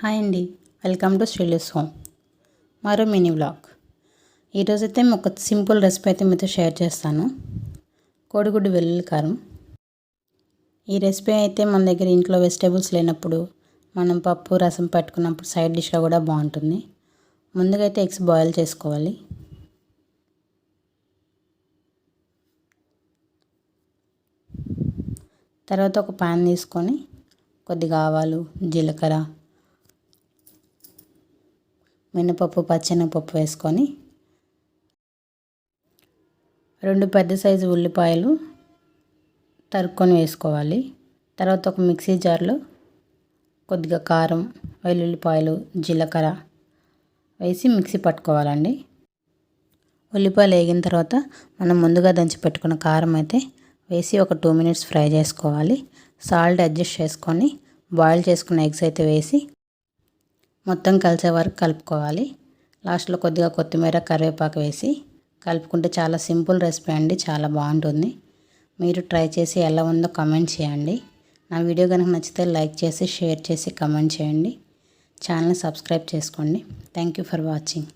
Hi అండి, welcome to Sreelu's home. మరో mini vlog. ఈరోజైతే ఒక సింపుల్ రెసిపీ అయితే మీతో షేర్ చేస్తాను. కోడిగుడ్డు వెల్లుల్లి కారం. ఈ రెసిపీ అయితే మన దగ్గర ఇంట్లో వెజిటేబుల్స్ లేనప్పుడు మనం పప్పు రసం పెట్టుకున్నప్పుడు సైడ్ డిష్గా కూడా బాగుంటుంది. ముందుగా అయితే ఎగ్స్ బాయిల్ చేసుకోవాలి. తర్వాత ఒక ప్యాన్ తీసుకొని కొద్దిగా ఆవాలు, జీలకర్ర, మినపప్పు, పచ్చెనగపప్పు వేసుకొని 2 పెద్ద సైజు ఉల్లిపాయలు తరుక్కొని వేసుకోవాలి. తర్వాత ఒక మిక్సీ జార్లో కొద్దిగా కారం, వెల్లుల్లిపాయలు, జీలకర్ర వేసి మిక్సీ పట్టుకోవాలండి. ఉల్లిపాయలు వేగిన తర్వాత మనం ముందుగా దంచి పెట్టుకున్న కారం అయితే వేసి ఒక 2 మినిట్స్ ఫ్రై చేసుకోవాలి. సాల్ట్ అడ్జస్ట్ చేసుకొని బాయిల్ చేసుకున్న ఎగ్స్ అయితే వేసి మొత్తం కలిసే వరకు కలుపుకోవాలి. లాస్ట్లో కొద్దిగా కొత్తిమీర, కరివేపాకు వేసి కలుపుకుంటే చాలా సింపుల్ రెసిపీ అండి, చాలా బాగుంటుంది. మీరు ట్రై చేసి ఎలా ఉందో కామెంట్ చేయండి. నా వీడియో కనుక నచ్చితే లైక్ చేసి, షేర్ చేసి, కామెంట్ చేయండి. ఛానల్ని సబ్స్క్రైబ్ చేసుకోండి. Thank you for watching.